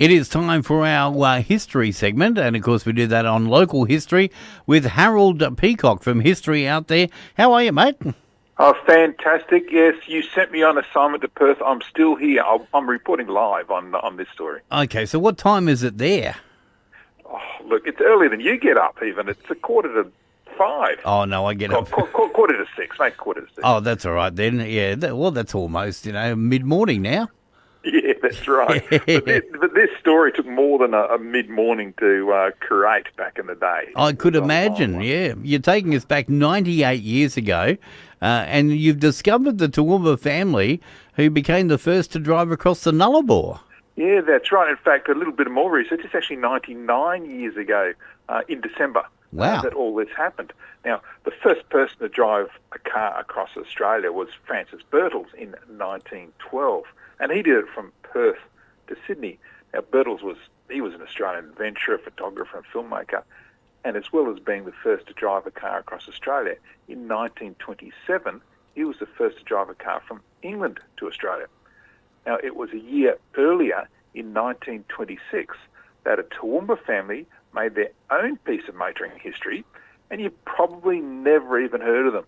It is time for our history segment, and of course we do that on local history with Harold Peacock from History Out There. How are you, mate? Oh, fantastic. Yes, you sent me on assignment to Perth. I'm still here. I'm reporting live on this story. Okay, so what time is it there? Oh, look, it's earlier than you get up even. It's a 4:45. Oh, no, I get up. Quarter to six, mate, quarter to six. Oh, that's all right then. Yeah, that's almost, mid-morning now. Yeah, that's right. but this story took more than a mid-morning to create back in the day. I could imagine, yeah. You're taking us back 98 years ago, and you've discovered the Toowoomba family who became the first to drive across the Nullarbor. Yeah, that's right. In fact, a little bit more research. It's actually 99 years ago in December that all this happened. Now, the first person to drive a car across Australia was Francis Birtles in 1912. And he did it from Perth to Sydney. Now, Birtles was an Australian adventurer, photographer and filmmaker, and as well as being the first to drive a car across Australia, in 1927, he was the first to drive a car from England to Australia. Now, it was a year earlier, in 1926, that a Toowoomba family made their own piece of motoring history, and you've probably never even heard of them.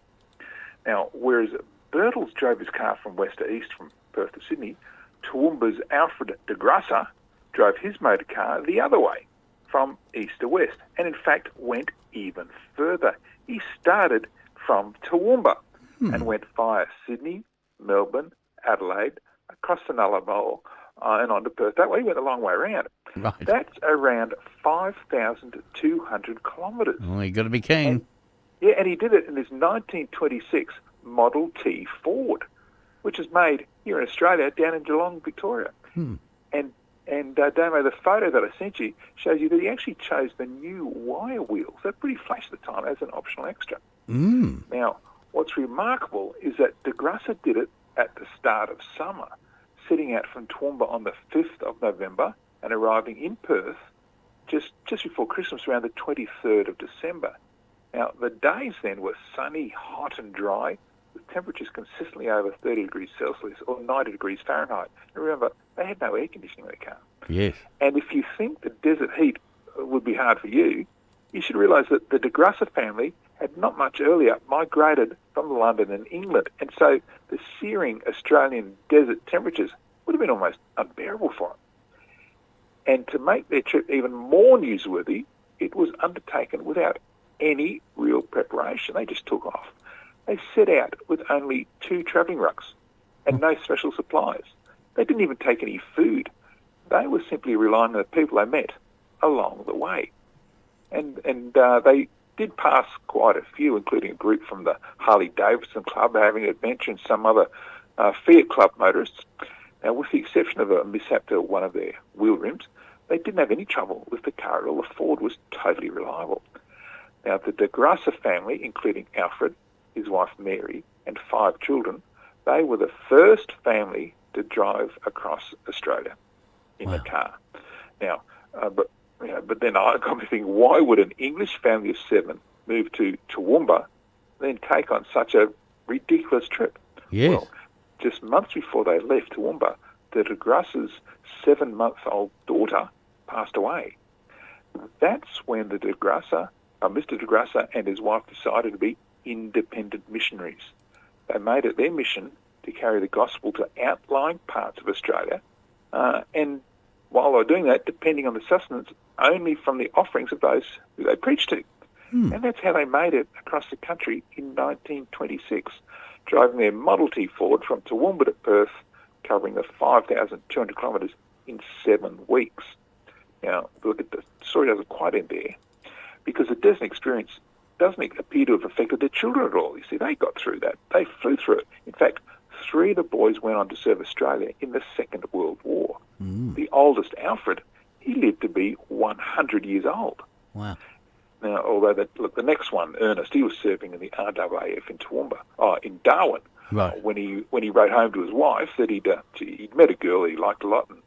Now, whereas Birtles drove his car from west to east from Perth to Sydney, Toowoomba's Alfred de Grassa drove his motor car the other way, from east to west, and in fact went even further. He started from Toowoomba and went via Sydney, Melbourne, Adelaide, across the Nullarbor, and on to Perth. That way he went a long way around. Right. That's around 5,200 kilometres. Oh, you got to be keen. And he did it in his 1926 Model T Ford, which is made here in Australia, down in Geelong, Victoria. And Damo, the photo that I sent you shows you that he actually chose the new wire wheels. They're pretty flash at the time as an optional extra. Now, what's remarkable is that de Grassa did it at the start of summer, setting out from Toowoomba on the 5th of November and arriving in Perth just before Christmas, around the 23rd of December. Now, the days then were sunny, hot and dry, with temperatures consistently over 30 degrees Celsius or 90 degrees Fahrenheit. And remember, they had no air conditioning in their car. Yes. And if you think the desert heat would be hard for you, you should realise that the de Grassa family had not much earlier migrated from London and England. And so the searing Australian desert temperatures would have been almost unbearable for them. And to make their trip even more newsworthy, it was undertaken without any real preparation. They just took off. They set out with only 2 travelling rucks and no special supplies. They didn't even take any food. They were simply relying on the people they met along the way. And they did pass quite a few, including a group from the Harley-Davidson Club having an adventure and some other Fiat Club motorists. Now, with the exception of a mishap to one of their wheel rims, they didn't have any trouble with the car at all. The Ford was totally reliable. Now, the de Grassa family, including Alfred, his wife Mary, and 5 children, they were the first family to drive across Australia in a car. Now, but then I got me thinking, why would an English family of 7 move to Toowoomba, then take on such a ridiculous trip? Yes. Well, just months before they left Toowoomba, the de Grassa's 7-month-old daughter passed away. That's when Mr. de Grassa and his wife decided to be independent missionaries. They made it their mission to carry the gospel to outlying parts of Australia, and while they were doing that, depending on the sustenance only from the offerings of those who they preached to. And that's how they made it across the country in 1926, driving their Model T Ford from Toowoomba to Perth, covering the 5,200 kilometres in 7 weeks. Now, look, at the story doesn't quite end there, because the desert experience doesn't appear to have affected their children at all. You see, they got through that. They flew through it. In fact, 3 of the boys went on to serve Australia in the Second World War. The oldest, Alfred, he lived to be 100 years old. Wow. Now, although the next one, Ernest, he was serving in the RAAF in Toowoomba, in Darwin. Right. When he wrote home to his wife that he'd met a girl he liked a lot and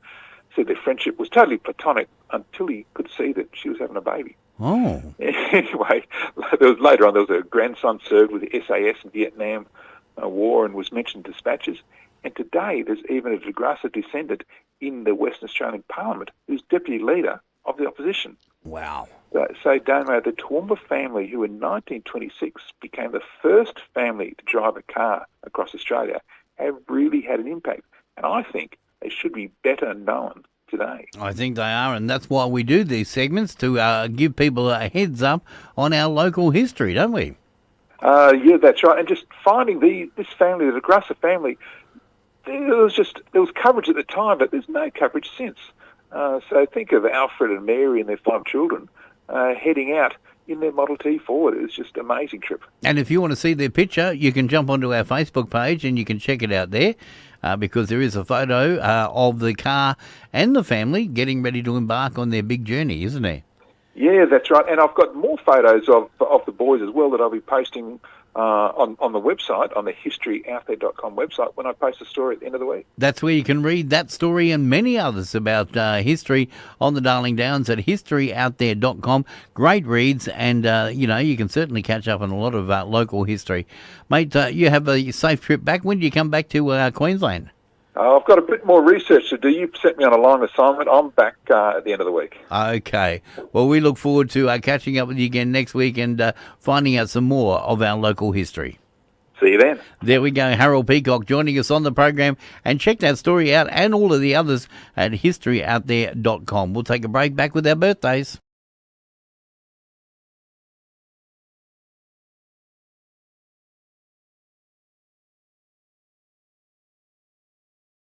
said their friendship was totally platonic until he could see that she was having a baby. Oh. Anyway, later on there was a grandson served with the SAS in Vietnam War and was mentioned in dispatches. And today there's even a de Grassa descendant in the Western Australian Parliament whose deputy leader of the opposition. Wow. So, Damo, the Toowoomba family, who in 1926 became the first family to drive a car across Australia, have really had an impact. And I think they should be better known today. I think they are, and that's why we do these segments, to give people a heads up on our local history, don't we? Yeah, that's right. And just finding this family, the Grasser family, there was coverage at the time, but there's no coverage since. So think of Alfred and Mary and their 5 children heading out in their Model T Ford. It was just an amazing trip. And if you want to see their picture, you can jump onto our Facebook page and you can check it out there, because there is a photo of the car and the family getting ready to embark on their big journey, isn't there? Yeah, that's right. And I've got more photos of the boys as well that I'll be posting on the website, on the historyouthere.com website, when I post a story at the end of the week. That's where you can read that story and many others about history on the Darling Downs at historyouthere.com. Great reads, and you can certainly catch up on a lot of local history. Mate, you have a safe trip back. When do you come back to Queensland? I've got a bit more research to do. You've sent me on a long assignment. I'm back at the end of the week. Okay. Well, we look forward to catching up with you again next week and finding out some more of our local history. See you then. There we go. Harold Peacock joining us on the program. And check that story out and all of the others at historyouthere.com. We'll take a break, back with our birthdays.